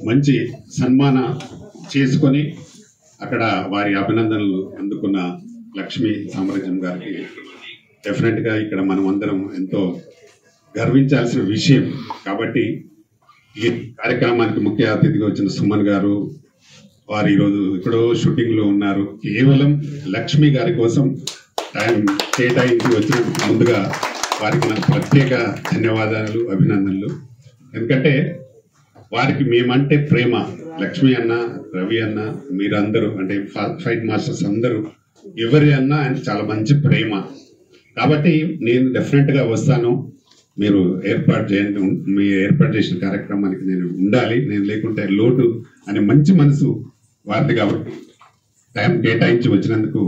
మంచి సన్మాన చేసుకొని అక్కడ వారి అభినందనలు అందుకున్న లక్ష్మీ సామ్రాజ్యం గారికి డెఫినెట్గా ఇక్కడ మనం అందరం ఎంతో గర్వించాల్సిన విషయం. కాబట్టి ఈ కార్యక్రమానికి ముఖ్య అతిథిగా వచ్చిన సుమన్ గారు వారు ఈరోజు ఎక్కడో షూటింగ్లో ఉన్నారు. కేవలం లక్ష్మి గారి కోసం టైం కేటాయించి వచ్చినందుకు ముందుగా వారికి నాకు ప్రత్యేక ధన్యవాదాలు, అభినందనలు. ఎందుకంటే వారికి మేమంటే ప్రేమ. లక్ష్మి అన్న, రవి అన్న, మీరందరూ అంటే ఫైట్ మాస్టర్స్ అందరూ ఎవరి అన్నా చాలా మంచి ప్రేమ. కాబట్టి నేను డెఫినెట్గా వస్తాను. మీరు ఏర్పాటు చేయండి. మీరు ఏర్పాటు చేసిన కార్యక్రమానికి నేను ఉండాలి. నేను లేకుంటే లోటు అనే మంచి మనసు వారిది. కాబట్టి టైం కేటాయించి వచ్చినందుకు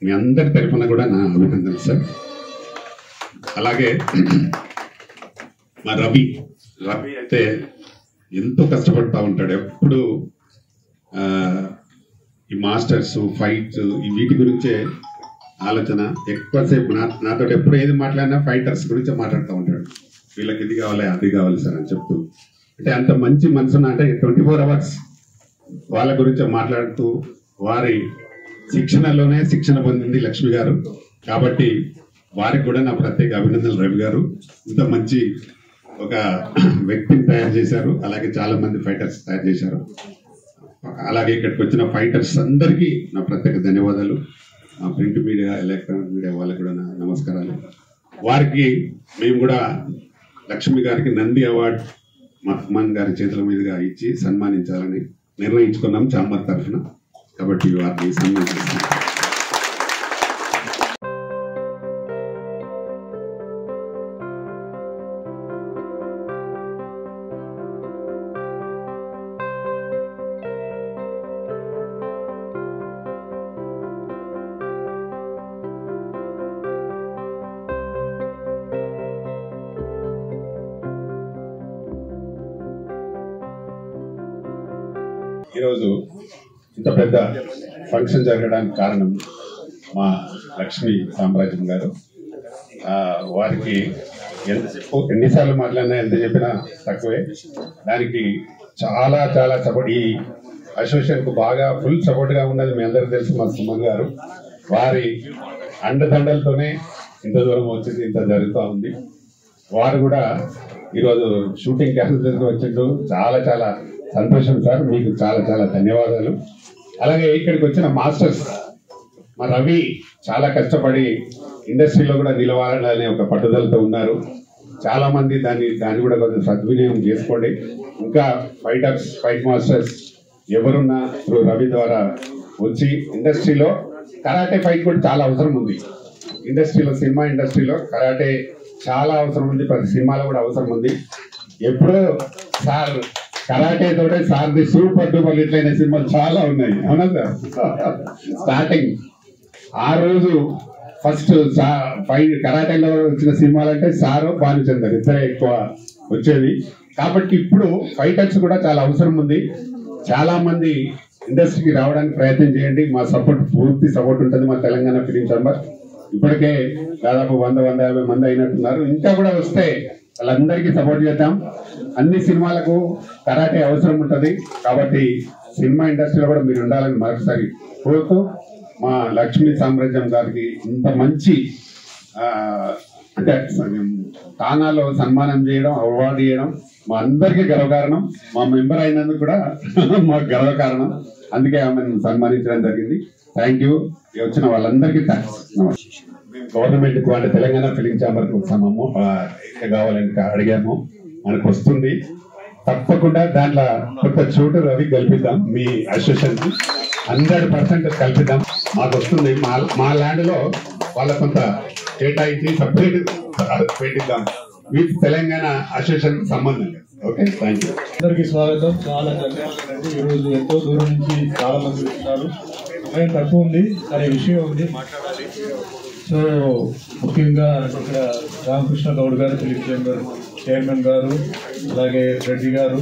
మీ అందరి తరఫున కూడా నా అభినందనలు సార్. అలాగే మా రవి అయితే ఎంతో కష్టపడుతూ ఉంటాడు. ఎప్పుడు ఈ మాస్టర్స్, ఫైట్స్, ఈ వీటి గురించే ఆలోచన. ఎక్కువసేపు నాతో ఎప్పుడు ఏది మాట్లాడినా ఫైటర్స్ గురించి మాట్లాడుతూ ఉంటాడు. వీళ్ళకి ఇది కావాలి, అది కావాలి సార్ అని చెప్తూ. అంటే అంత మంచి మనసున అంటే 24 hours వాళ్ళ గురించి మాట్లాడుతూ వారి శిక్షణలోనే శిక్షణ పొందింది లక్ష్మి గారు. కాబట్టి వారికి కూడా నా ప్రత్యేక అభినందనలు. రవి గారు ఇంత మంచి ఒక వ్యక్తిని తయారు చేశారు. అలాగే చాలా మంది ఫైటర్స్ తయారు చేశారు. అలాగే ఇక్కడికి వచ్చిన ఫైటర్స్ అందరికీ నా ప్రత్యేక ధన్యవాదాలు. ప్రింట్ మీడియా, ఎలక్ట్రానిక్ మీడియా వాళ్ళకి కూడా నా నమస్కారాలు. వారికి మేము కూడా లక్ష్మి గారికి నంది అవార్డు మహమ్మన్ గారి చేతుల మీదుగా ఇచ్చి సన్మానించాలని నిర్ణయించుకున్నాం చాంబర్ తరఫున. కాబట్టి వారిని సన్మానిస్తున్నాం. ఈరోజు ఇంత పెద్ద ఫంక్షన్ జరగడానికి కారణం మా లక్ష్మీ సామ్రాజ్యం గారు. వారికి ఎన్నిసార్లు మాట్లాడినా ఎంత చెప్పినా తక్కువే. దానికి చాలా చాలా సపోర్ట్, ఈ అసోసియేషన్కు బాగా ఫుల్ సపోర్ట్గా ఉన్నది మీ అందరికీ తెలుసు. మా సుమన్ గారు వారి అండదండలతోనే ఇంత దూరం వచ్చింది, ఇంత జరుగుతూ ఉంది. వారు కూడా ఈరోజు షూటింగ్ క్యాన్సిల్ వచ్చిండు. చాలా చాలా సంతోషం సార్, మీకు చాలా చాలా ధన్యవాదాలు. అలాగే ఇక్కడికి వచ్చిన మాస్టర్స్, మా రవి చాలా కష్టపడి ఇండస్ట్రీలో కూడా నిలవాలనే ఒక పట్టుదలతో ఉన్నారు. చాలా మంది దాన్ని కూడా కొంచెం సద్వినియోగం చేసుకోండి. ఇంకా ఫైటర్స్, ఫైట్ మాస్టర్స్ ఎవరున్నా రవి ద్వారా వచ్చి ఇండస్ట్రీలో కరాటే ఫైట్ కూడా చాలా అవసరం ఉంది. ఇండస్ట్రీలో, సినిమా ఇండస్ట్రీలో కరాటే చాలా అవసరం ఉంది. ప్రతి సినిమాలో కూడా అవసరం ఉంది. ఎప్పుడో సార్ కరాటే తోటే సార్ది సూపర్ డూపర్ హిట్ అయిన సినిమాలు చాలా ఉన్నాయి. అవునా సార్? స్టార్టింగ్ ఆ రోజు ఫస్ట్ ఫైట్ కరాటేలో వచ్చిన సినిమాలు అంటే సారు, భానుచందర్ ఇద్దరే ఎక్కువ వచ్చేది. కాబట్టి ఇప్పుడు ఫైటర్స్ కూడా చాలా అవసరం ఉంది. చాలా మంది ఇండస్ట్రీకి రావడానికి ప్రయత్నం చేయండి. మా సపోర్ట్, పూర్తి సపోర్ట్ ఉంటుంది. మా తెలంగాణ ఫిలిం ఛాంబర్ ఇప్పటికే దాదాపు 100-150 మంది అయినట్టున్నారు. ఇంకా కూడా వస్తే వాళ్ళందరికీ సపోర్ట్ చేద్దాం. అన్ని సినిమాలకు కరాటే అవసరం ఉంటుంది. కాబట్టి సినిమా ఇండస్ట్రీలో కూడా మీరు ఉండాలని మరొకసారి కోరుతూ, మా లక్ష్మీ సామ్రాజ్యం గారికి ఇంత మంచి అంటే తానాలో సన్మానం చేయడం, అవార్డు చేయడం మా అందరికీ గర్వకారణం. మా మెంబర్ అయినందుకు కూడా మాకు గర్వకారణం. అందుకే ఆమెను సన్మానించడం జరిగింది. Thank you. వచ్చిన వాళ్ళందరికీ థ్యాంక్స్. గవర్నమెంట్కు అంటే తెలంగాణ ఫిలిం ఛాంబర్కు కావాలని అడిగాము. మనకు వస్తుంది తప్పకుండా. దాంట్లో కొత్త చోటు రవి కల్పిద్దాం. మీ అసోసియేషన్కి 100% కల్పిద్దాం. మాకు వస్తుంది. మా ల్యాండ్లో వాళ్ళ కొంత కేటాయించి సపరేట్ పెట్టిద్దాం విత్ తెలంగాణ అసోసియేషన్ సంబంధంగా. Okay, thank you. అందరికీ స్వాగతం. చాలా ధన్యవాదాలు. ఈరోజు ఎంతో దూరం నుంచి చాలా మంది వచ్చినారు. సమయం తక్కువ ఉంది, అనే విషయం ఉంది మాట్లాడాలి. సో ముఖ్యంగా ఇక్కడ రామకృష్ణ గౌడ్ గారు, ఫిలిం ఛాంబర్ చైర్మన్ గారు, అలాగే రెడ్డి గారు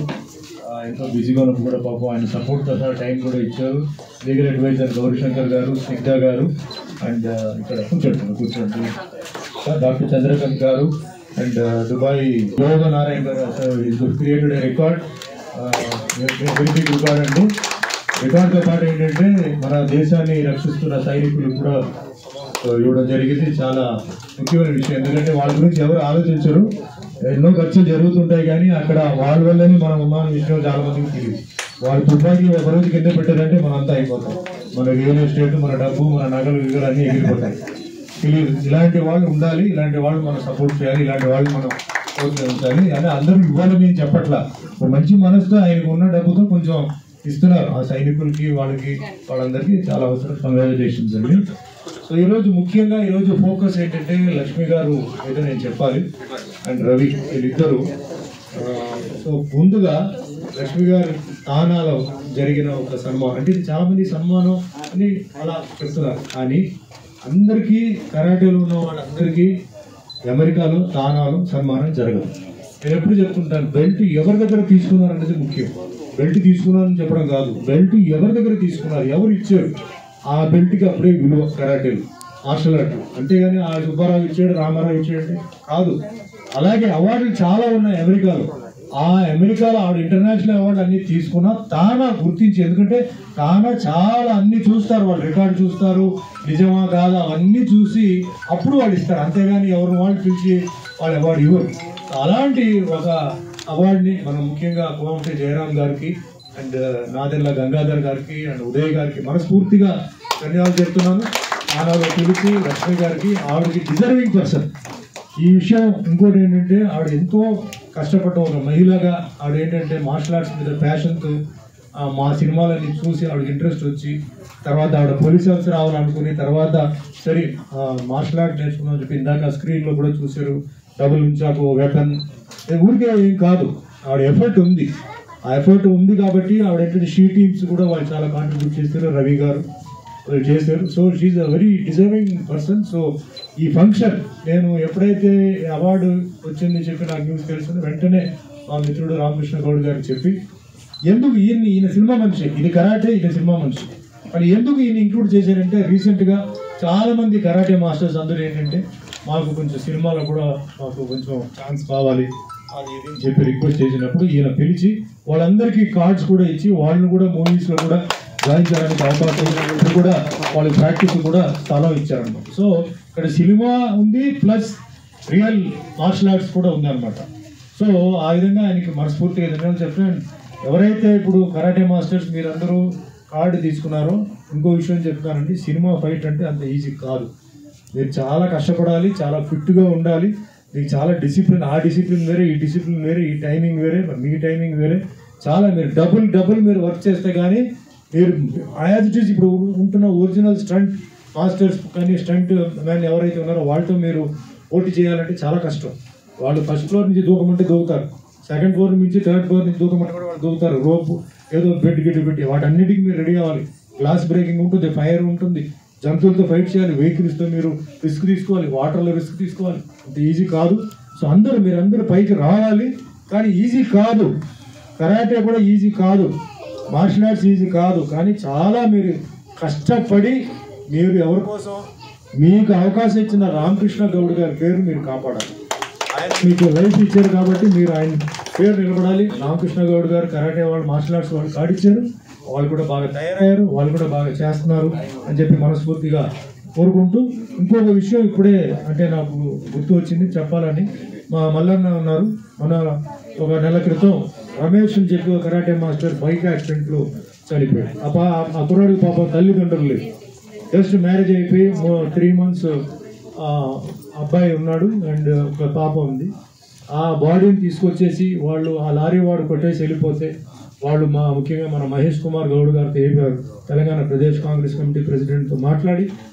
ఎంతో బిజీగా ఉన్నప్పుడు కూడా పాపం ఆయన సపోర్ట్తో సహా టైం కూడా ఇచ్చారు. లీగల్ అడ్వైజర్ గౌరీశంకర్ గారు, స్నిగ్ధ గారు, అండ్ ఇక్కడ కూర్చోండి డాక్టర్ చంద్రకాంత్ గారు, అండ్ దుబాయ్ యోగ నారాయణ గారు. Created record very big record అండి. రికార్డ్తో పాటు ఏంటంటే మన దేశాన్ని రక్షిస్తున్న సైనికులు కూడా ఇవ్వడం జరిగింది. చాలా ముఖ్యమైన విషయం, ఎందుకంటే వాళ్ళ గురించి ఎవరు ఆలోచించరు. ఎన్నో ఖర్చులు జరుగుతుంటాయి కానీ అక్కడ వాళ్ళ వల్లనే మనం ఉన్న విషయం చాలా మందికి తెలియదు. వాళ్ళ తుపాకీ ఒక రోజు కింద పెట్టారంటే మనం అంతా అయిపోతాం. మన రియల్ ఎస్టేట్, మన డబ్బు, మన నగలు విగలు అన్నీ ఎగిరిపోతాయి. తెలియదు. ఇలాంటి వాళ్ళు ఉండాలి, ఇలాంటి వాళ్ళు మనం సపోర్ట్ చేయాలి, ఇలాంటి వాళ్ళు మనం ప్రోత్సహించాలి. అదే అందరూ ఇవ్వాలని నేను చెప్పట్లా. ఒక మంచి మనసుతో ఆయనకు ఉన్న డబ్బుతో కొంచెం ఇస్తున్నారు ఆ సైనికులకి, వాళ్ళందరికీ చాలా అవసరం. కంగ్రాచులేషన్స్ అండి. సో ఈరోజు ముఖ్యంగా ఈరోజు ఫోకస్ ఏంటంటే లక్ష్మి గారు ఏదో నేను చెప్పాలి అండ్ రవి వీళ్ళిద్దరు. సో ముందుగా లక్ష్మి గారు తానాలో జరిగిన ఒక సన్మానం, అంటే ఇది చాలా మంది సన్మానం అని అలా చెప్తున్నారు, కానీ అందరికీ కరాటేలో ఉన్న వాళ్ళందరికీ అమెరికాలో తానాలో సన్మానం జరగదు. నేను ఎప్పుడు చెప్తుంటాను, బెల్ట్ ఎవరి దగ్గర తీసుకున్నారు అనేది ముఖ్యం. బెల్ట్ తీసుకున్నారని చెప్పడం కాదు, బెల్ట్ ఎవరి దగ్గర తీసుకున్నారు, ఎవరు ఇచ్చారు, ఆ బెల్ట్కి అప్పుడే విలువ కరాటేలు, మార్షల్ ఆర్ట్. అంతేగాని ఆ సుబ్బారావు ఇచ్చాడు, రామారావు ఇచ్చాడు కాదు. అలాగే అవార్డులు చాలా ఉన్నాయి అమెరికాలో. ఆ అమెరికాలో ఆవిడ ఇంటర్నేషనల్ అవార్డు అన్ని తీసుకున్నా తానా గుర్తించి, ఎందుకంటే తానా చాలా అన్ని చూస్తారు, వాళ్ళు రికార్డు చూస్తారు, నిజమా కాదా అవన్నీ చూసి అప్పుడు వాళ్ళు ఇస్తారు. అంతేగాని ఎవరిని వాళ్ళు పిలిచి వాళ్ళు అవార్డు ఇవ్వరు. అలాంటి ఒక అవార్డుని మనం ముఖ్యంగా కోమటి జయరాం గారికి అండ్ నాదెల్ల గంగాధర్ గారికి అండ్ ఉదయ్ గారికి మనస్ఫూర్తిగా ధన్యవాదాలు చెప్తున్నాను. ఆనాడు పిలిచి లక్ష్మి గారికి, ఆవిడకి డిజర్వింగ్ పర్సన్. ఈ విషయం ఇంకోటి ఏంటంటే ఆవిడ ఎంతో కష్టపడ్డ ఒక మహిళగా ఆవిడ ఏంటంటే మార్షల్ ఆర్ట్స్ మీద ప్యాషన్తో మా సినిమాలన్నీ చూసి ఆవిడకి ఇంట్రెస్ట్ వచ్చి తర్వాత ఆవిడ పోలీస్ ఆఫీసర్ రావాలనుకుని తర్వాత సరే మార్షల్ ఆర్ట్ నేర్చుకున్నామని చెప్పి ఇందాక స్క్రీన్లో కూడా చూశారు. డబుల్ ఉంచాకు వెపన్ ఊరికే ఏం కాదు, ఆవిడ ఎఫర్ట్ ఉంది. ఆ ఎఫర్ట్ ఉంది కాబట్టి ఆవిడ ఏంటంటే షీ టీమ్స్ కూడా వాళ్ళు చాలా కాంట్రిబ్యూట్ చేస్తారు, రవి గారు వాళ్ళు చేశారు. So she's a very deserving person. So ఈ ఫంక్షన్ నేను ఎప్పుడైతే అవార్డు వచ్చింది చెప్పి నాకు న్యూస్ తెలిసింది, వెంటనే మా మిత్రుడు రామకృష్ణ గౌడ్ గారికి చెప్పి, ఎందుకు ఈయన సినిమా మనిషి, ఇది కరాటే, ఈయన సినిమా మనిషి, మరి ఎందుకు ఈయన ఇంక్లూడ్ చేశారంటే రీసెంట్గా చాలామంది కరాటే మాస్టర్స్ అందరూ ఏంటంటే మాకు కొంచెం సినిమాలో కూడా మాకు కొంచెం ఛాన్స్ కావాలి అది ఇది అని చెప్పి రిక్వెస్ట్ చేసినప్పుడు ఈయన పిలిచి వాళ్ళందరికీ కార్డ్స్ కూడా ఇచ్చి వాళ్ళని కూడా మూవీస్లో కూడా జాయిన్ చేయడానికి అవకాశం కూడా వాళ్ళ ప్రాక్టీస్ కూడా స్థలం ఇచ్చారనమాట. సో ఇక్కడ సినిమా ఉంది ప్లస్ రియల్ మార్షల్ ఆర్ట్స్ కూడా ఉందన్నమాట. సో ఆ విధంగా ఆయనకి మనస్ఫూర్తిగా ధన్యవాదాలు చెప్తాను. ఎవరైతే ఇప్పుడు కరాటే మాస్టర్స్ మీరందరూ కార్డు తీసుకున్నారో ఇంకో విషయం చెప్తానండి, సినిమా ఫైట్ అంటే అంత ఈజీ కాదు. మీరు చాలా కష్టపడాలి, చాలా ఫిట్గా ఉండాలి, మీకు చాలా డిసిప్లిన్, ఆ డిసిప్లిన్ వేరే, ఈ డిసిప్లిన్ వేరే, ఈ టైమింగ్ వేరే, మీ టైమింగ్ వేరే, చాలా మీరు డబుల్ మీరు వర్క్ చేస్తే కానీ మీరు యాజ్ ఇట్ ఈస్ ఇప్పుడు ఉంటున్న ఒరిజినల్ స్టంట్ మాస్టర్స్ కానీ స్టంట్ మ్యాన్ ఎవరైతే ఉన్నారో వాళ్ళతో మీరు పోటీ చేయాలంటే చాలా కష్టం. వాళ్ళు ఫస్ట్ ఫ్లోర్ నుంచి దూకమంటే దూకుతారు, సెకండ్ ఫ్లోర్ నుంచి థర్డ్ ఫ్లోర్ నుంచి దూకమంటే కూడా వాళ్ళు దూకుతారు. రోపు ఏదో బెడ్ గిట్టు పెట్టి వాటన్నిటికీ మీరు రెడీ అవ్వాలి. గ్లాస్ బ్రేకింగ్ ఉంటుంది, ఫైర్ ఉంటుంది, జంతువులతో ఫైట్ చేయాలి, వెహికల్స్తో మీరు రిస్క్ తీసుకోవాలి, వాటర్లో రిస్క్ తీసుకోవాలి. అంత ఈజీ కాదు. సో మీరందరూ పైకి రావాలి, కానీ ఈజీ కాదు. కరాటే కూడా ఈజీ కాదు, మార్షల్ ఆర్ట్స్ ఈజీ కాదు, కానీ చాలా మీరు కష్టపడి మీరు ఎవరి కోసం మీకు అవకాశం ఇచ్చిన రామకృష్ణ గౌడ్ గారి పేరు మీరు కాపాడాలి. ఆయన మీకు లైఫ్ ఇచ్చారు కాబట్టి మీరు ఆయన పేరు నిలబడాలి. రామకృష్ణ గౌడ్ గారు కరాటే వాళ్ళు మార్షల్ ఆర్ట్స్ వాళ్ళు కాడిచ్చారు, వాళ్ళు కూడా బాగా తయారయ్యారు, వాళ్ళు కూడా బాగా చేస్తున్నారు అని చెప్పి మనస్ఫూర్తిగా కోరుకుంటూ, ఇంకొక విషయం ఇప్పుడే అంటే నాకు గుర్తు వచ్చింది చెప్పాలని. మా మల్లన్న ఉన్నారు, మన ఒక నెల క్రితం రమేష్ అని చెప్పి ఒక కరాటే మాస్టర్ బైక్ యాక్సిడెంట్లో చనిపోయాడు. ఆ కుర్రాడి పాప తల్లిదండ్రులు లేదు, జస్ట్ మ్యారేజ్ అయిపోయి 3 months అబ్బాయి ఉన్నాడు అండ్ ఒక పాప ఉంది. ఆ బాడీని తీసుకొచ్చేసి వాళ్ళు ఆ లారీ వాడు కొట్టేసి వెళ్ళిపోతే వాళ్ళు ముఖ్యంగా మన మహేష్ కుమార్ గౌడ్ గారితో చెప్పారు, తెలంగాణ ప్రదేశ్ కాంగ్రెస్ కమిటీ ప్రెసిడెంట్తో మాట్లాడి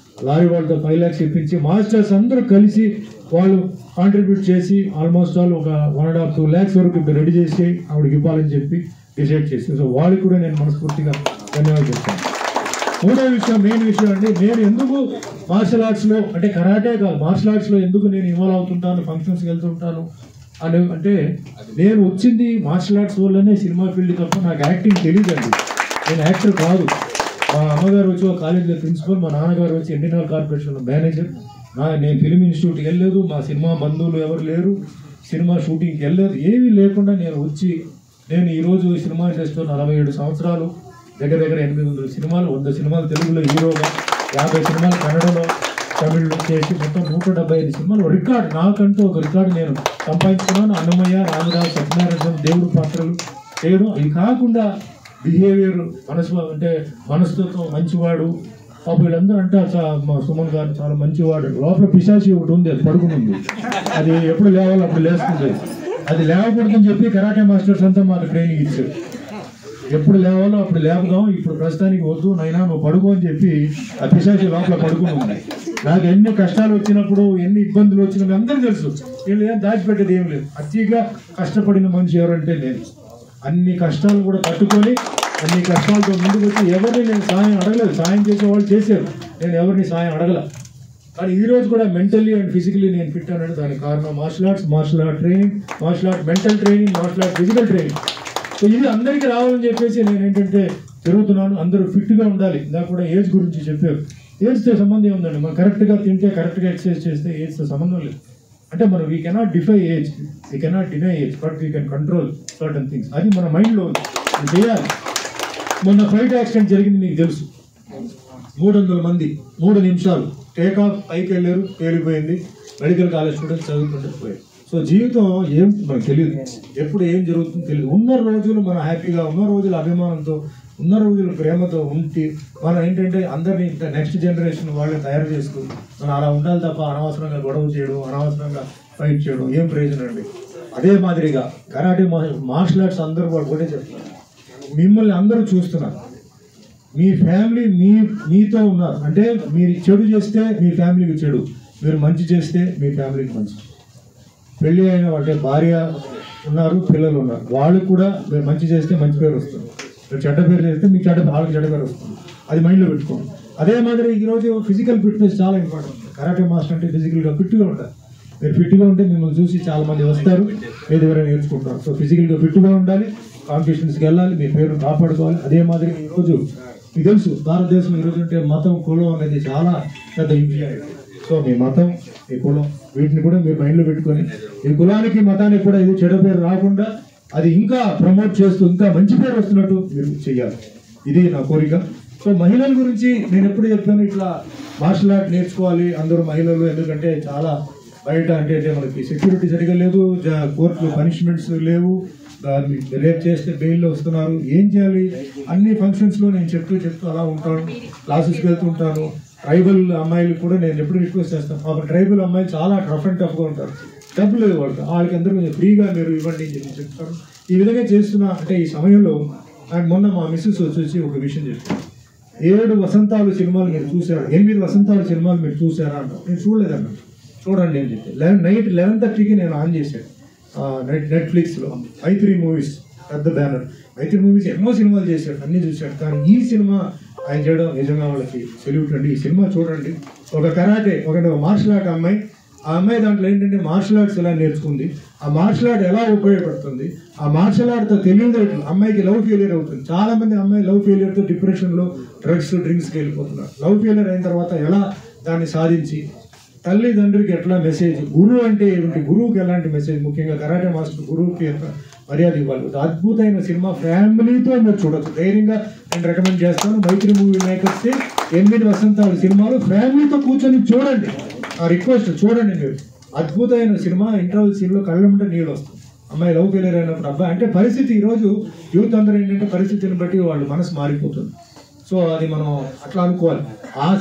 లారీ వాళ్ళతో 5 lakhs ఇప్పించి మాస్టర్స్ అందరూ కలిసి వాళ్ళు కాంట్రిబ్యూట్ చేసి ఆల్మోస్ట్ ఆల్ ఒక 1.5-2 lakhs వరకు ఇప్పుడు రెడీ చేసి ఆవిడకి ఇవ్వాలని చెప్పి డిసైడ్ చేసి, సో వాళ్ళకి కూడా నేను మనస్ఫూర్తిగా ధన్యవాదాలు చెప్తాను. మూడో విషయం, మెయిన్ విషయం అండి, నేను ఎందుకు మార్షల్ ఆర్ట్స్లో అంటే కరాటే కాదు మార్షల్ ఆర్ట్స్లో ఎందుకు నేను ఇన్వాల్వ్ అవుతుంటాను, ఫంక్షన్స్కి వెళ్తుంటాను అని అంటే, నేను వచ్చింది మార్షల్ ఆర్ట్స్ వల్లనే సినిమా ఫీల్డ్ తప్ప నాకు యాక్టింగ్ తెలియదండి. నేను యాక్టర్ కాదు. మా అమ్మగారు వచ్చి ఒక కాలేజీలో ప్రిన్సిపల్, మా నాన్నగారు వచ్చి ఎన్టీఆర్ కార్పొరేషన్లో మేనేజర్. నేను ఫిలిం ఇన్స్టిట్యూట్కి వెళ్ళలేదు, మా సినిమా బంధువులు ఎవరు లేరు, సినిమా షూటింగ్కి వెళ్ళలేదు, ఏమీ లేకుండా నేను వచ్చి నేను ఈరోజు సినిమా ఇండస్ట్రీలో 47 సంవత్సరాలు, దగ్గర దగ్గర 800 సినిమాలు, 100 సినిమాలు తెలుగులో హీరోగా, 50 సినిమాలు కన్నడలో, తమిళ్లో చేసి మొత్తం 175 సినిమాలు రికార్డ్, నాకంటూ ఒక రికార్డు నేను సంపాదించుకున్నాను. అన్నమయ్య, రామదాస్, సత్యనారాయణ, దేవుడు పాత్రలు చేయడం. ఇది కాకుండా బిహేవియర్, మనసుతో మంచివాడు. పాప వీళ్ళందరూ అంటే మా సుమన్ గారు చాలా మంచివాడు. లోపల పిశాచి ఒకటి ఉంది, అది పడుకుని ఉంది. అది ఎప్పుడు లేవాలో అప్పుడు లేస్తుంది. అది లేవకూడదని చెప్పి కరాటే మాస్టర్స్ అంతా మాకు ట్రైనింగ్ ఇచ్చారు. ఎప్పుడు లేవాలో అప్పుడు లేపుదాం, ఇప్పుడు ప్రస్తుతానికి వద్దు నైనా నువ్వు పడుకో అని చెప్పి ఆ పిశాచి లోపల పడుకుని ఉంది. నాకు ఎన్ని కష్టాలు వచ్చినప్పుడు, ఎన్ని ఇబ్బందులు వచ్చినప్పుడు అందరూ తెలుసు. వీళ్ళు ఏం దాచిపెట్టేది ఏం లేదు. అతిగా కష్టపడిన మనిషి ఎవరంటే నేను. అన్ని కష్టాలు కూడా తట్టుకొని, అన్ని కష్టాలతో ముందుకు వచ్చి ఎవరిని నేను సాయం అడగలేదు. సాయం చేసేవాళ్ళు చేశారు, నేను ఎవరిని సాయం అడగల. కానీ ఈ రోజు కూడా మెంటల్లీ అండ్ ఫిజికల్లీ నేను ఫిట్ అన్నాడు. దానికి కారణం martial art training, martial art mental training, martial art physical training. So ఇది అందరికీ రావాలని చెప్పేసి నేను ఏంటంటే తిరుగుతున్నాను. అందరూ ఫిట్గా ఉండాలి. ఇందాక కూడా ఏజ్ గురించి చెప్పారు. ఏజ్తో సంబంధం ఉందండి. మనం కరెక్ట్గా తింటే, కరెక్ట్గా ఎక్సర్సైజ్ చేస్తే ఏజ్తో సంబంధం లేదు. అంటే మనం we cannot defy age, we cannot deny age, but we can control certain things. అది మన మైండ్లో చేయాలి. మొన్న ఫ్లైట్ యాక్సిడెంట్ జరిగింది, మీకు తెలుసు. 300 మంది 3 నిమిషాలు టేక్ ఆఫ్, పైకి వెళ్ళారు, పేలిపోయింది. మెడికల్ కాలేజ్ స్టూడెంట్స్ చదువుకుంటూ పోయారు. సో జీవితం ఏం మనకు తెలియదు, ఎప్పుడు ఏం జరుగుతుందో తెలియదు. ఉన్న రోజులు మనం హ్యాపీగా, ఉన్న రోజులు అభిమానంతో, ఉన్న రోజులు ప్రేమతో ఉంటే మనం ఏంటంటే అందరినీ నెక్స్ట్ జనరేషన్ వాళ్ళని తయారు చేస్తూ మనం అలా ఉండాలి తప్ప అనవసరంగా గొడవ చేయడం, అనవసరంగా ఫైట్ చేయడం ఏం ప్రయోజనం అండి. అదే మాదిరిగా కరాటే మార్షల్ ఆర్ట్స్ అందరూ వాళ్ళు కూడా చెప్తున్నారు. మిమ్మల్ని అందరూ చూస్తున్నారు. మీ ఫ్యామిలీ మీతో ఉన్నారు. అంటే మీరు చెడు చేస్తే మీ ఫ్యామిలీకి చెడు, మీరు మంచి చేస్తే మీ ఫ్యామిలీకి మంచి. పెళ్ళి అయిన అంటే భార్య ఉన్నారు, పిల్లలు ఉన్నారు, వాళ్ళు కూడా మీరు మంచి చేస్తే మంచి పేరు వస్తుంది, మీరు చెడ్డ పేరు చేస్తే మీకు వాళ్ళకి చెడ్డ పేరు వస్తుంది. అది మైండ్లో పెట్టుకోండి. అదే మాదిరి ఈరోజు ఫిజికల్ ఫిట్నెస్ చాలా ఇంపార్టెంట్. కరాటే మాస్టర్ అంటే ఫిజికల్గా ఫిట్గా ఉంటారు. మీరు ఫిట్గా ఉంటే మిమ్మల్ని చూసి చాలా మంది వస్తారు, మీ దగ్గర నేర్చుకుంటారు. సో ఫిజికల్గా ఫిట్గా ఉండాలి, కాంపిటీషన్స్కి వెళ్ళాలి, మీ పేరును కాపాడుకోవాలి. అదే మాదిరి ఈరోజు మీకు తెలుసు భారతదేశం ఈరోజు అంటే మతం, కులం అనేది చాలా పెద్ద ఇంపార్టెంట్. సో మీ మతం, మీ కులం, వీటిని కూడా మీరు మైండ్లో పెట్టుకొని ఈ కులానికి, మతానికి కూడా ఇది చెడ్డ పేరు రాకుండా అది ఇంకా ప్రమోట్ చేస్తూ ఇంకా మంచి పేరు వస్తున్నట్టు మీరు చెయ్యాలి. ఇది నా కోరిక. సో మహిళల గురించి నేను ఎప్పుడు చెప్పాను, ఇట్లా మార్షల్ ఆర్ట్ నేర్చుకోవాలి అందరూ మహిళలు. ఎందుకంటే చాలా బయట అంటే మనకి సెక్యూరిటీ సరిగా లేదు, కోర్టులో పనిష్మెంట్స్ లేవు, రేప్ చేస్తే బెయిల్లో వస్తున్నారు. ఏం చేయాలి? అన్ని ఫంక్షన్స్లో నేను చెప్తూ అలా ఉంటాను, క్లాసెస్కి వెళ్తూ ఉంటాను. ట్రైబల్ అమ్మాయిలు కూడా నేను ఎప్పుడు రిక్వెస్ట్ చేస్తాను. పాప ట్రైబల్ అమ్మాయిలు చాలా టఫ్ అండ్ టఫ్గా ఉంటారు, డబ్బులు లేదు వాళ్ళకి అందరూ కొంచెం ఫ్రీగా మీరు ఇవ్వండి అని చెప్పి చెప్తారు. ఈ విధంగా చేస్తున్నా అంటే ఈ సమయంలో నాకు మొన్న మా మిస్సెస్ వచ్చేసి ఒక విషయం చెప్పారు. 7 వసంతాలు సినిమాలు మీరు చూసారా, 8 వసంతాలు సినిమాలు మీరు చూసారా అంటారు. నేను చూడలేదన్నా. చూడండి అని చెప్పి నైట్ 11:30కి నేను ఆన్ చేశాను నెట్ఫ్లిక్స్లో. మైత్రి మూవీస్ పెద్ద బ్యానర్. మైత్రి మూవీస్ ఎన్నో సినిమాలు చేశాడు, అన్నీ చూశాడు. కానీ ఈ సినిమా ఆయన చేయడం నిజంగా వాళ్ళకి సెల్యూట్ అండి. ఈ సినిమా చూడండి. ఒక కరాటే, ఒక మార్షల్ ఆర్ట్ అమ్మాయి, ఆ అమ్మాయి దాంట్లో ఏంటంటే మార్షల్ ఆర్ట్స్ ఎలా నేర్చుకుంది, ఆ మార్షల్ ఆర్ట్ ఎలా ఉపయోగపడుతుంది, ఆ మార్షల్ ఆర్ట్తో తెలియదు అమ్మాయికి లవ్ ఫెయిలియర్ అవుతుంది. చాలా మంది అమ్మాయి లవ్ ఫెయిలియర్తో డిప్రెషన్లో డ్రింక్స్కి వెళ్ళిపోతున్నారు. లవ్ ఫెయిలియర్ అయిన తర్వాత ఎలా దాన్ని సాధించి, తల్లిదండ్రులకి ఎట్లా మెసేజ్, గురువు అంటే ఏమిటి, గురువుకి ఎలాంటి మెసేజ్, ముఖ్యంగా కరాటే మాస్టర్ గురువుకి ఎంత మర్యాద ఇవ్వాలి. అద్భుతమైన సినిమా, ఫ్యామిలీతో మీరు చూడొచ్చు. ధైర్యంగా నేను రికమెండ్ చేస్తాను. మైత్రి మూవీ మేకర్స్ 8 వసంతాలు సినిమాలు ఫ్యామిలీతో కూర్చొని చూడండి. ఆ రిక్వెస్ట్ చూడండి మీరు. అద్భుతమైన సినిమా. ఇంటర్వల్ సీన్లో కళ్ళముంటే నీళ్ళు వస్తుంది. అమ్మాయి లవ్ ఫెయిలియర్ అయినప్పుడు అబ్బాయి అంటే పరిస్థితి, ఈరోజు యూత్ అందరూ ఏంటంటే పరిస్థితిని బట్టి వాళ్ళు మనసు మారిపోతుంది. సో అది మనం అట్లా అనుకోవాలి.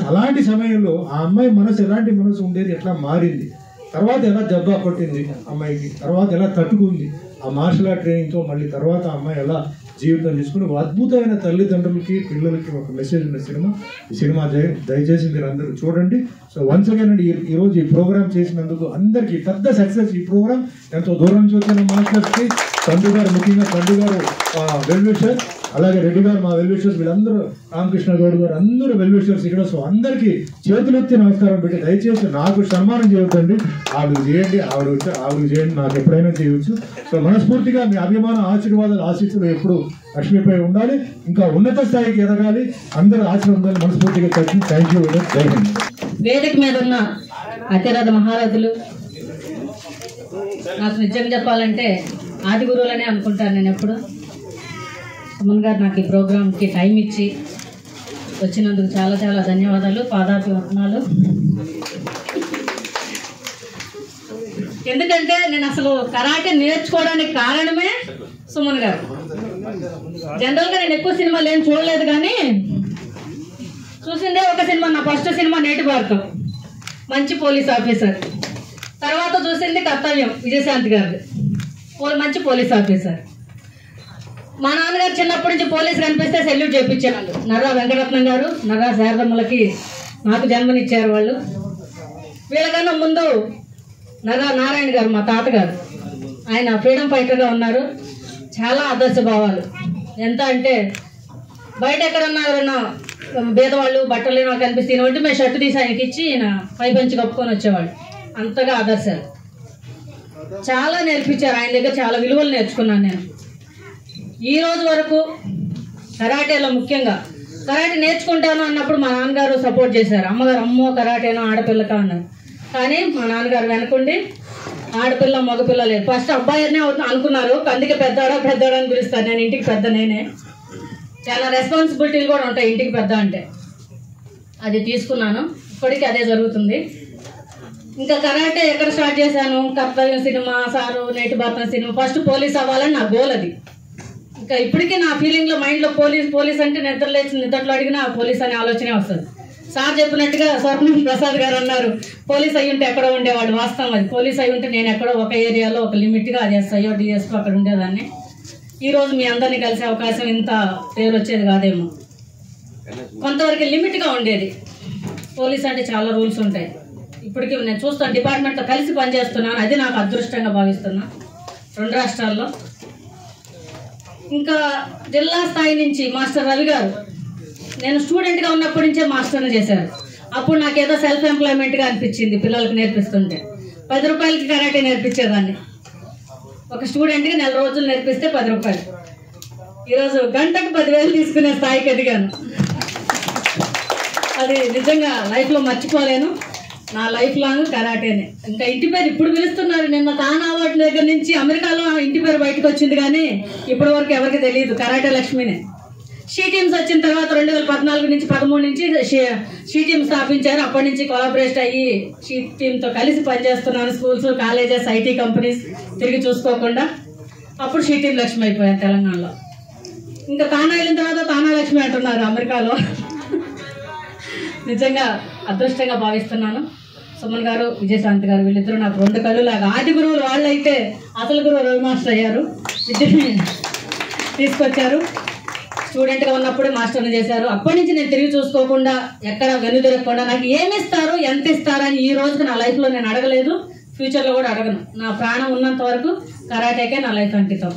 అలాంటి సమయంలో ఆ అమ్మాయి మనసు ఎలాంటి మనసు ఉండేది, ఎట్లా మారింది, తర్వాత ఎలా దెబ్బ కొట్టింది అమ్మాయికి, తర్వాత ఎలా తట్టుకుంది ఆ మార్షల్ ఆర్ట్ ట్రైనింగ్తో, మళ్ళీ తర్వాత ఆ అమ్మాయి ఎలా జీవితం తీసుకుని అద్భుతమైన తల్లిదండ్రులకి, పిల్లలకి ఒక మెసేజ్ ఉన్న సినిమా. ఈ సినిమా దయచేసి మీరు అందరూ చూడండి. సో వన్స్ అగైన్ అండి, ఈరోజు ఈ ప్రోగ్రామ్ చేసినందుకు అందరికీ పెద్ద సక్సెస్. ఈ ప్రోగ్రామ్ ఎంతో దూరం నుంచి వచ్చిన మాస్టర్స్కి, తండ్రి గారు, ముఖ్యంగా తండ్రి గారు వెల్ విషర్, అలాగే రెడ్డి గారు మా వెల్ విషర్స్, వీళ్ళందరూ రామకృష్ణ గౌడ్ గారు అందరూ వెల్ విషర్స్ ఇక్కడ. సో అందరికీ చేతులెత్తి నమస్కారం పెట్టి దయచేసి నాకు సన్మానం చేయొద్దండి. ఆవిడకి చేయండి, ఆవిడకి చేయండి, నాకు ఎప్పుడైనా చేయవచ్చు. సో మనస్ఫూర్తిగా మీ అభిమాన ఆశీర్వాదాలు, ఆశీస్సులు ఎప్పుడు లక్ష్మిపై ఉండాలి. ఇంకా ఉన్నత స్థాయికి ఎదగాలి, అందరూ ఆశీర్వాదాలు మనస్ఫూర్తిగా కలిసి. Thank you. జై హింద్. వేదిక మీద ఉన్న అతిరథ మహారథులు, నాకు నిజంగా చెప్పాలంటే ఆది గురువులనే అనుకుంటాను నేను ఎప్పుడు. సుమన్ గారు నాకు ఈ ప్రోగ్రామ్కి టైం ఇచ్చి వచ్చినందుకు చాలా చాలా ధన్యవాదాలు, పాదాభివందనాలు. ఎందుకంటే నేను అసలు కరాటే నేర్చుకోవడానికి కారణమే సుమన్ గారు. జనరల్గా నేను ఎక్కువ సినిమాలు ఏం చూడలేదు, కానీ చూసిందే ఒక సినిమా, నా ఫస్ట్ సినిమా నేటి భారతం, మంచి పోలీస్ ఆఫీసర్. తర్వాత చూసింది కర్తవ్యం, విజయశాంతి గారిది, మంచి పోలీస్ ఆఫీసర్. మా నాన్నగారు చిన్నప్పటి నుంచి పోలీసు కనిపిస్తే సెల్యూట్ చేయించేవాళ్ళు. నర్రా వెంకటరత్నం గారు, నర్రా శారదమ్మలకి నాకు జన్మనిచ్చారు వాళ్ళు. వీళ్ళకన్నా ముందు నర్రా నారాయణ గారు, మా తాతగారు, ఆయన ఫ్రీడమ్ ఫైటర్గా ఉన్నారు. చాలా ఆదర్శ భావాలు. ఎంత అంటే బయట ఎక్కడన్నా ఎవరన్నా పేదవాళ్ళు బట్టలు లేని వాళ్ళు కనిపిస్తే ఈయన ఒంటి మీద షర్టు తీసి ఆయనకి ఇచ్చి ఈయన పై పంచి కప్పుకొని వచ్చేవాళ్ళు. అంతగా ఆదర్శాలు చాలా నేర్పించారు. ఆయన దగ్గర చాలా విలువలు నేర్చుకున్నాను నేను. ఈ రోజు వరకు కరాటేలో ముఖ్యంగా కరాటే నేర్చుకుంటాను అన్నప్పుడు మా నాన్నగారు సపోర్ట్ చేశారు. అమ్మగారు అమ్మో కరాటేనో ఆడపిల్లక అన్నారు. కానీ మా నాన్నగారు వెనకుండి ఆడపిల్ల మగపిల్ల లేదు, ఫస్ట్ అబ్బాయినే అనుకున్నారు. అందుకే పెద్దాడా అని పిలుస్తారు. నేను ఇంటికి పెద్ద నేనే. చాలా రెస్పాన్సిబిలిటీలు కూడా ఉంటాయి ఇంటికి పెద్ద అంటే. అది తీసుకున్నాను, ఇప్పటికీ అదే జరుగుతుంది. ఇంకా కరాటే ఎక్కడ స్టార్ట్ చేశాను? కర్తవ్యం సినిమా, సారు, నేటి భారతం సినిమా, ఫస్ట్ పోలీస్ అవ్వాలని నా గోల్ అది. ఇంకా ఇప్పటికీ నా ఫీలింగ్లో మైండ్లో పోలీస్ అంటే నిద్రలో అడిగినా పోలీస్ అనే ఆలోచనే వస్తుంది. సార్ చెప్పినట్టుగా స్వర్ణం ప్రసాద్ గారు అన్నారు, పోలీస్ అయ్యి ఉంటే ఎక్కడో ఉండేవాడు. వాస్తవం అది. పోలీస్ అయ్యి ఉంటే నేను ఎక్కడో ఒక ఏరియాలో ఒక లిమిట్గా అది ఎస్ఐయో డిఎస్పో అక్కడ ఉండేదాన్ని. ఈరోజు మీ అందరినీ కలిసే అవకాశం ఇంత పేరు వచ్చేది కాదేమో. కొంతవరకు లిమిట్గా ఉండేది. పోలీస్ అంటే చాలా రూల్స్ ఉంటాయి. ఇప్పటికీ నేను చూస్తాను, డిపార్ట్మెంట్తో కలిసి పనిచేస్తున్నాను. అది నాకు అదృష్టంగా భావిస్తున్నా 2 రాష్ట్రాల్లో. ఇంకా జిల్లా స్థాయి నుంచి మాస్టర్ రవి గారు, నేను స్టూడెంట్గా ఉన్నప్పటి నుంచే మాస్టర్ని చేశారు. అప్పుడు నాకేదో సెల్ఫ్ ఎంప్లాయ్మెంట్గా అనిపించింది. పిల్లలకు నేర్పిస్తుంటే 10 రూపాయలకి కరాటే నేర్పించేదాన్ని. ఒక స్టూడెంట్గా 4 రోజులు నేర్పిస్తే 10 రూపాయలు. ఈరోజు గంటకు 10,000 తీసుకునే స్థాయికి ఎదిగాను. అది నిజంగా లైఫ్లో మర్చిపోలేను. నా లైఫ్ లాంగ్ కరాటేనే. ఇంకా ఇంటి పేరు ఇప్పుడు పిలుస్తున్నారు. నిన్న తానా అవార్డు దగ్గర నుంచి అమెరికాలో ఇంటి పేరు బయటకు వచ్చింది, కానీ ఇప్పటి వరకు ఎవరికి తెలియదు. కరాటే లక్ష్మినే. షీ టీమ్స్ వచ్చిన తర్వాత 2014 నుంచి 13 నుంచి షీ టీమ్ స్థాపించారు. అప్పటి నుంచి కొలాబరేట్ అయ్యి షీ టీమ్తో కలిసి పనిచేస్తున్నాను. స్కూల్స్, కాలేజెస్, ఐటీ కంపెనీస్ తిరిగి చూసుకోకుండా. అప్పుడు షీ టీమ్ లక్ష్మి అయిపోయాను తెలంగాణలో. ఇంకా తానా వెళ్ళిన తర్వాత తానా లక్ష్మి అంటున్నారు అమెరికాలో. నిజంగా అదృష్టంగా భావిస్తున్నాను. సుమన్ గారు, విజయశాంతి గారు, వీళ్ళిద్దరూ నాకు 2 కళ్ళు లాగా. ఆది గురువులు వాళ్ళైతే అసలు గురువు రవి మాస్టర్ అయ్యారు, విద్యని తీసుకొచ్చారు. స్టూడెంట్గా ఉన్నప్పుడే మాస్టర్ని చేశారు. అప్పటి నుంచి నేను తిరిగి చూసుకోకుండా, ఎక్కడ వెనుదిరగకుండా, నాకు ఏమి ఇస్తారు, ఎంత ఇస్తారని ఈ రోజుకి నా లైఫ్లో నేను అడగలేదు. ఫ్యూచర్లో కూడా అడగను. నా ప్రాణం ఉన్నంత వరకు కరాటేకే నా లైఫ్ అంకితం.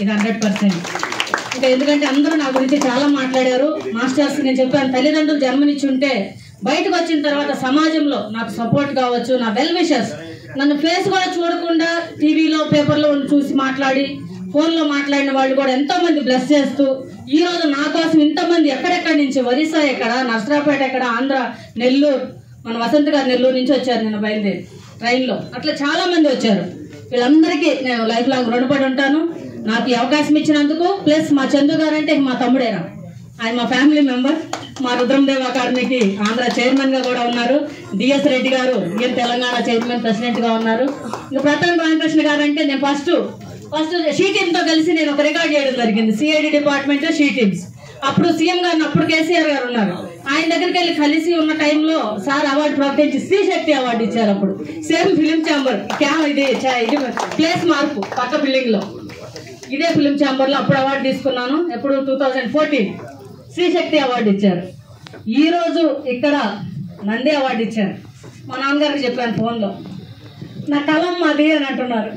ఇది 100%. ఇంకా ఎందుకంటే అందరూ నా గురించి చాలా మాట్లాడారు. మాస్టర్స్ నేను చెప్పాను, తల్లిదండ్రులు జన్మనిచ్చి ఉంటే బయటకు వచ్చిన తర్వాత సమాజంలో నాకు సపోర్ట్ కావచ్చు. నా వెల్ విషర్స్ నన్ను ఫేస్ కూడా చూడకుండా టీవీలో, పేపర్లో చూసి మాట్లాడి, ఫోన్లో మాట్లాడిన వాళ్ళు కూడా ఎంతోమంది బ్లెస్ చేస్తూ ఈ రోజు నా కోసం ఇంతమంది ఎక్కడెక్కడి నుంచి, ఒరిస్సా ఎక్కడ, నర్సరాపేట ఎక్కడ, ఆంధ్ర, నెల్లూరు, మన వసంత్ గారు నెల్లూరు నుంచి వచ్చారు నిన్న బయలుదేరి ట్రైన్లో. అట్లా చాలా మంది వచ్చారు. వీళ్ళందరికీ నేను లైఫ్ లాంగ్ రుణపడి ఉంటాను. నాకు ఈ అవకాశం ఇచ్చినందుకు. ప్లస్ మా చందు గారు అంటే మా తమ్ముడేనా, ఆయన మా ఫ్యామిలీ మెంబర్. మా రుద్రందేవ్ అకాడమీకి ఆంధ్ర చైర్మన్గా కూడా ఉన్నారు. డిఎస్ రెడ్డి గారు తెలంగాణ చైర్మన్, ప్రెసిడెంట్గా ఉన్నారు. ఇంకా ప్రతాప్ రామకృష్ణ గారు అంటే నేను ఫస్ట్ షీ టీమ్తో కలిసి నేను ఒక రికార్డ్ చేయడం జరిగింది. CID department she teams. అప్పుడు సీఎం గారిని, అప్పుడు కేసీఆర్ గారు ఉన్నారు, ఆయన దగ్గరికి వెళ్ళి కలిసి ఉన్న టైంలో సార్ అవార్డు ప్రకటించి స్త్రీ శక్తి అవార్డు ఇచ్చారు. అప్పుడు సేమ్ ఫిలిం ఛాంబర్ ఇది ప్లేస్ మార్పు పక్క బిల్డింగ్ లో, ఇదే ఫిలిం ఛాంబర్ లో అప్పుడు అవార్డు తీసుకున్నాను. ఎప్పుడు 2014 స్త్రీ శక్తి అవార్డు ఇచ్చారు. ఈ రోజు ఇక్కడ నంది అవార్డు ఇచ్చారు. మా నాన్నగారికి చెప్పాను ఫోన్లో, నా కలం అది అని అంటున్నారు.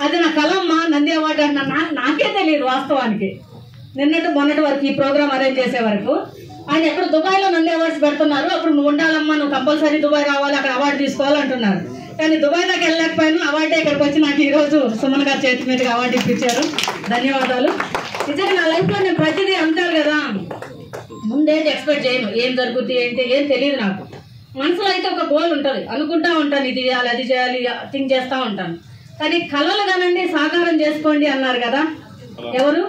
అది నా కలమ్మ, నంది అవార్డు అంటున్నా. నాకే తెలియదు వాస్తవానికి. మొన్నటి వరకు ఈ ప్రోగ్రామ్ అరేంజ్ చేసే వరకు ఆయన ఎక్కడ దుబాయ్లో నంది అవార్డ్స్ పెడుతున్నారు. అప్పుడు నువ్వు ఉండాలమ్మా, నువ్వు కంపల్సరీ దుబాయ్ రావాలి, అక్కడ అవార్డు తీసుకోవాలి అంటున్నారు. కానీ దుబాయ్ దాకా వెళ్ళలేకపోయాను. అవార్డే ఇక్కడికి వచ్చి నాకు ఈరోజు సుమన్ గారి చేతి మీదకి అవార్డు ఇప్పించారు. ధన్యవాదాలు. నిజంగా నా లైఫ్లో నేను ప్రతిదీ అంటారు కదా, ముందేంటి ఎక్స్పెక్ట్ చేయను. ఏం జరుగుతుంది ఏంటి ఏం తెలియదు నాకు. మనసులో అయితే ఒక గోల్ ఉంటుంది, అనుకుంటా ఉంటాను ఇది చేయాలి అది చేయాలి థింక్ చేస్తూ ఉంటాను. కానీ కళలు కానండి సాకారం చేసుకోండి అన్నారు కదా, ఎవరు?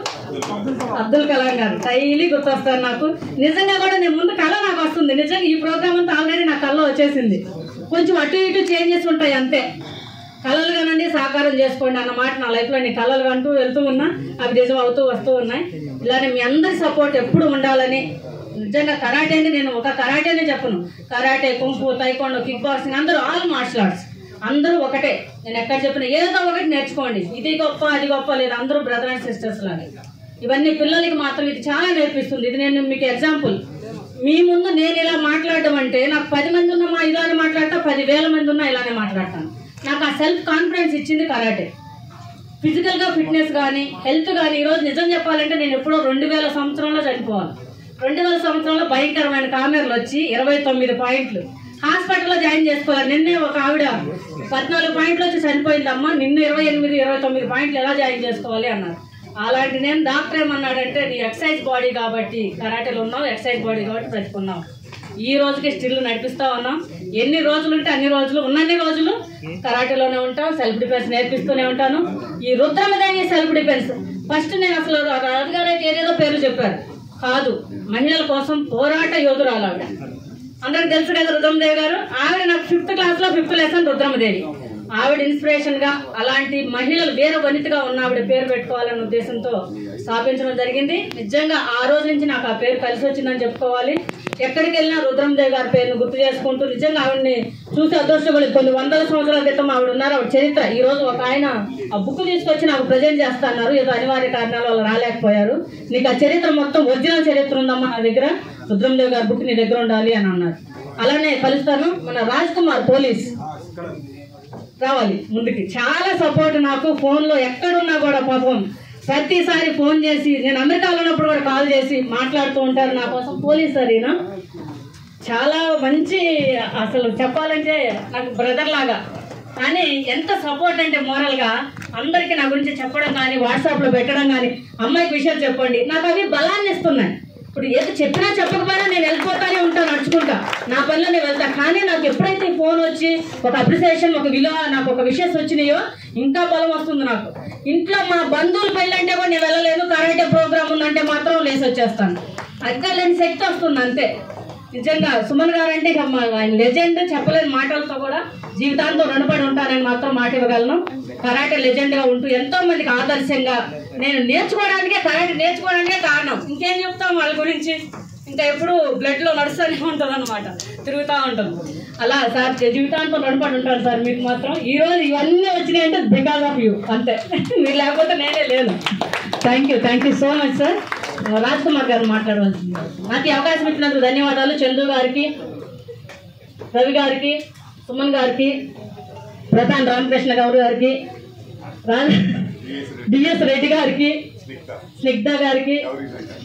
అబ్దుల్ కలాం గారు. డైలీ గుర్తొస్తారు నాకు. నిజంగా కూడా నేను ముందు కళ నాకు వస్తుంది, నిజంగా ఈ ప్రోగ్రామ్ అంతా ఆల్రెడీ నా కళలో వచ్చేసింది. కొంచెం అటు ఇటు చేంజెస్ ఉంటాయి అంతే. కళలు కానండి సాకారం చేసుకోండి అన్న మాట నా లైఫ్లో నేను కళలు అంటూ వెళ్తూ ఉన్నా, అవి నిజం అవుతూ వస్తూ ఉన్నాయి. ఇలానే మీ అందరి సపోర్ట్ ఎప్పుడు ఉండాలని. నిజంగా కరాటే అంటే నేను ఒక కరాటేనే చెప్పను, కరాటే, కుంఫు, తైకోండో, కిక్ బాక్సింగ్ అందరూ ఆల్ మార్షల్ ఆర్ట్స్ అందరూ ఒకటే. నేను ఎక్కడ చెప్పిన ఏదో ఒకటి నేర్చుకోండి, ఇది గొప్ప అది గొప్ప లేదు, అందరూ బ్రదర్ అండ్ సిస్టర్స్ లాగా. ఇవన్నీ పిల్లలకి మాత్రం ఇది చాలా నేర్పిస్తుంది. ఇది నేను మీకు ఎగ్జాంపుల్, మీ ముందు నేను ఇలా మాట్లాడడం అంటే నాకు 10 మంది ఉన్నా ఇలానే మాట్లాడతా, 10,000 మంది ఉన్నా ఇలానే మాట్లాడతాను. నాకు ఆ సెల్ఫ్ కాన్ఫిడెన్స్ ఇచ్చింది కరాటే. ఫిజికల్గా ఫిట్నెస్ కానీ హెల్త్ కానీ ఈరోజు నిజం చెప్పాలంటే నేను ఎప్పుడో 2000 సంవత్సరంలో చనిపోవాలి. 2000 సంవత్సరంలో భయంకరమైన కామెర్లు వచ్చి 29 పాయింట్లు హాస్పిటల్లో జాయిన్ చేసుకోవాలి. నిన్నే ఒక ఆవిడ 14 పాయింట్లు వచ్చి చనిపోయిందమ్మా, నిన్ను 29 పాయింట్లు ఎలా జాయిన్ చేసుకోవాలి అన్నారు. అలాంటి నేను డాక్టర్ ఏమన్నాడంటే నీ ఎక్సర్సైజ్ బాడీ కాబట్టి కరాటేలో ఉన్నావు, ఎక్సర్సైజ్ బాడీ కాబట్టి బ్రతుకున్నావు. ఈ రోజుకి స్టిల్ నడిపిస్తా ఉన్నాం. ఎన్ని రోజులు ఉంటే అన్ని రోజులు, ఉన్నన్ని రోజులు కరాటేలోనే ఉంటాం. సెల్ఫ్ డిఫెన్స్ నేర్పిస్తూనే ఉంటాను. ఈ రుద్రమదేవి సెల్ఫ్ డిఫెన్స్ ఫస్ట్ నేను అసలు రాజుగారు అయితే ఏదేదో పేర్లు చెప్పారు కాదు, మహిళల కోసం పోరాట యోధురాలు ఆవిడ. అందరికి తెలుసు కదా రుద్రమదేవి గారు. ఆవిడ నాకు 5th క్లాస్లో 5th లెసన్ రుద్రమదేవి. ఆవిడ ఇన్స్పిరేషన్ గా అలాంటి మహిళలు వీర వనితగా ఉన్న ఆవిడ పేరు పెట్టుకోవాలనే ఉద్దేశంతో స్థాపించడం జరిగింది. నిజంగా ఆ రోజు నుంచి నాకు ఆ పేరు కలిసి వచ్చిందని చెప్పుకోవాలి. ఎక్కడికి వెళ్ళినా రుద్రమదేవి గారి పేరును గుర్తు చేసుకుంటూ నిజంగా ఆవిడని చూసి అదృష్టపడి కొన్ని 100 సంవత్సరాల క్రితం ఆవిడ ఉన్నారు. ఆవిడ చరిత్ర ఈ రోజు ఒక ఆయన ఆ బుక్ తీసుకొచ్చి నాకు ప్రజెంట్ చేస్తున్నారు. ఏదో అనివార్య కారణాల వల్ల రాలేకపోయారు. నీకు ఆ చరిత్ర మొత్తం ఒరిజినల్ చరిత్ర ఉందమ్మా నా దగ్గర, రుద్రమదేవి గారి బుక్ నీ దగ్గర ఉండాలి అని అన్నారు. అలానే కలుస్తాను. మన రాజ్ కుమార్ పోలీస్ రావాలి ముందుకి, చాలా సపోర్ట్ నాకు. ఫోన్లో ఎక్కడున్నా కూడా పాపం ప్రతిసారి ఫోన్ చేసి, నేను అమెరికాలో ఉన్నప్పుడు కూడా కాల్ చేసి మాట్లాడుతూ ఉంటారు నా కోసం. పోలీస్ సరేనా చాలా మంచి, అసలు చెప్పాలంటే నాకు బ్రదర్ లాగా. కానీ ఎంత సపోర్ట్ అంటే మోరల్గా అందరికీ నా గురించి చెప్పడం కానీ వాట్సాప్లో పెట్టడం కానీ, అమ్మాయికి విషయాలు చెప్పండి, నాకు అవి బలాన్ని ఇస్తున్నాయి. ఇప్పుడు ఏదో చెప్పినా చెప్పకపోయినా నేను వెళ్ళిపోతానే ఉంటాను, నడుచుకుంటా నా పనిలో నేను వెళ్తాను. కానీ నాకు ఎప్పుడైతే ఫోన్ వచ్చి ఒక అప్రిసియేషన్, ఒక విలువ, నాకు ఒక విషయస్ వచ్చినాయో ఇంకా బలం వస్తుంది నాకు. ఇంట్లో మా బంధువులు పెళ్ళంటే కూడా నేను వెళ్ళలేదు, కరాటే ప్రోగ్రామ్ ఉందంటే మాత్రం లేసి వచ్చేస్తాను. అక్కడ లేని శక్తి వస్తుంది అంతే. నిజంగా సుమన్ గారు అంటే ఇక ఆయన లెజెండ్, చెప్పలేని మాటలతో కూడా జీవితాంతం రుణపడి ఉంటానని మాత్రం మాట ఇవ్వగలను. కరాటే లెజెండ్గా ఉంటూ ఎంతో మందికి ఆదర్శంగా, నేను కరాటే నేర్చుకోవడానికే కారణం. ఇంకేం చెప్తాం వాళ్ళ గురించి, ఇంకా ఎప్పుడు బ్లడ్లో నడుస్తూనే ఉంటుంది అనమాట, తిరుగుతూ ఉంటుంది. అలా సార్ జీవితాంతం రుణపడి ఉంటాను సార్ మీకు మాత్రం. ఈరోజు ఇవన్నీ వచ్చినాయి అంటే బికాస్ ఆఫ్ యూ అంతే, మీరు లేకపోతే నేనే లేను. Thank you so much sir. Raj Kumar గారు మాట్లాడవలసింది. నాకు ఈ అవకాశం ఇచ్చినందుకు ధన్యవాదాలు. చందు గారికి, రవి గారికి, సుమన్ గారికి, ప్రధాన్ రామకృష్ణ గౌడ్ గారికి, డిఎస్ రెడ్డి గారికి, స్నిగ్ధ గారికి,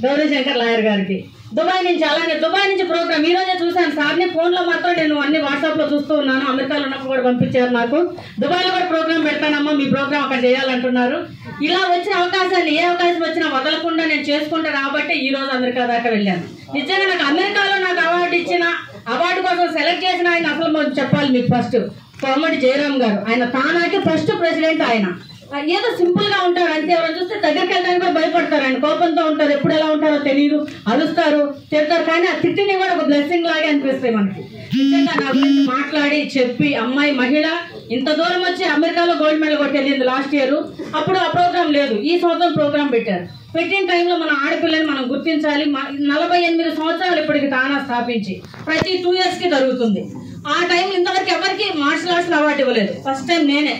గౌరీ శంకర్ లాయర్ గారికి. దుబాయ్ నుంచి, అలానే దుబాయ్ నుంచి ప్రోగ్రామ్ ఈ రోజే చూశాను సార్ని. ఫోన్లో మాత్రం నేను అన్ని వాట్సాప్లో చూస్తూ ఉన్నాను. అమెరికాలో ఉన్నప్పుడు కూడా పంపించారు నాకు. దుబాయ్లో కూడా ప్రోగ్రామ్ పెడతానమ్మా, మీ ప్రోగ్రామ్ అక్కడ చేయాలంటున్నారు. ఇలా వచ్చిన అవకాశాన్ని ఏ అవకాశం వచ్చినా వదలకుండా నేను చేసుకుంటాను కాబట్టి ఈ రోజు అమెరికా దాకా వెళ్ళాను. నిజంగా నాకు అమెరికాలో నాకు అవార్డు ఇచ్చిన, అవార్డు కోసం సెలెక్ట్ చేసిన ఆయన అసలు చెప్పాలి మీకు ఫస్ట్ కోమటి జయరామ్ గారు. ఆయన తానాకి ఫస్ట్ ప్రెసిడెంట్. ఆయన ఏదో సింపుల్ గా ఉంటారు అంతే. ఎవరైనా చూస్తే దగ్గరికి వెళ్ళడానికి కూడా భయపడతారు. ఆయన కోపంతో ఉంటారు, ఎప్పుడు ఎలా ఉంటారో తెలియదు, అరుస్తారు, తిడతారు. కానీ ఆ తిట్టిని కూడా ఒక బ్లెస్సింగ్ లాగే అనిపిస్తాయి మనకి. నిజంగా నా గురించి మాట్లాడి చెప్పి, అమ్మాయి మహిళ ఇంత దూరం వచ్చి అమెరికాలో గోల్డ్ మెడల్ కొట్టి వెళ్ళింది లాస్ట్ ఇయర్. అప్పుడు ఆ ప్రోగ్రామ్ లేదు, ఈ సంవత్సరం ప్రోగ్రామ్ పెట్టారు. పెట్టిన టైంలో మన ఆడపిల్లని మనం గుర్తించాలి. 48 సంవత్సరాలు ఇప్పటికి తానా స్థాపించి ప్రతి 2 years కి జరుగుతుంది. ఆ టైం ఇంతవరకు ఎవరికి మార్షల్ ఆర్ట్స్ అవార్డు ఇవ్వలేదు, ఫస్ట్ టైం నేనే.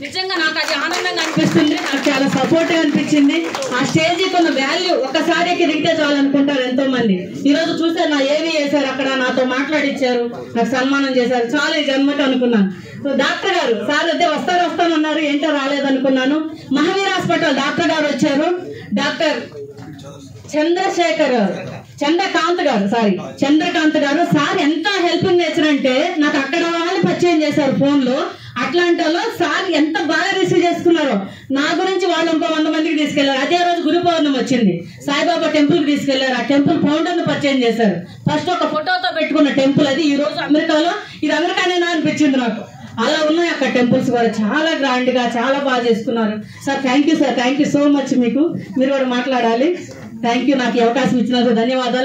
నిజంగా నాకు అది ఆనందంగా అనిపిస్తుంది, నాకు చాలా సపోర్ట్గా అనిపించింది. ఆ స్టేజ్కి ఉన్న వాల్యూ ఒక్కసారి దిగితే చాలనుకుంటారు ఎంతో మంది. ఈరోజు చూసారు నా ఏవి వేశారు, అక్కడ నాతో మాట్లాడిచ్చారు, నాకు సన్మానం చేశారు. చాలా ఈ జన్మకి అనుకున్నాను. సో డాక్టర్ గారు సార్ అయితే వస్తానన్నారు, ఏంటో రాలేదనుకున్నాను. మహావీర్ హాస్పిటల్ డాక్టర్ గారు వచ్చారు, డాక్టర్ చంద్రకాంత్ గారు సార్ ఎంత హెల్పింగ్ నేచర్ అంటే నాకు అక్కడ వాళ్ళు పరిచయం చేశారు ఫోన్లో. అట్లాంటాలో సార్ ఎంత బాగా రిసీవ్ చేసుకున్నారో. నా గురించి వాళ్ళు ఇంకో 100 మందికి తీసుకెళ్లారు. అదే రోజు గురు పౌర్ణమి వచ్చింది. సాయిబాబా టెంపుల్కి తీసుకెళ్లారు. ఆ టెంపుల్ ఫౌండర్ను పరిచయం చేశారు. ఫస్ట్ ఒక ఫోటోతో పెట్టుకున్న టెంపుల్ అది. ఈ రోజు అమెరికాలో ఇది అమెరికానేనా అనిపించింది నాకు. అలా ఉన్నాయి అక్కడ టెంపుల్స్ కూడా. చాలా గ్రాండ్గా చాలా బాగా చేసుకున్నారు. Sir thank you sir, thank you so much. మీరు కూడా మాట్లాడాలి. థ్యాంక్ యూ, నాకు ఈ అవకాశం ఇచ్చినందుకు ధన్యవాదాలు.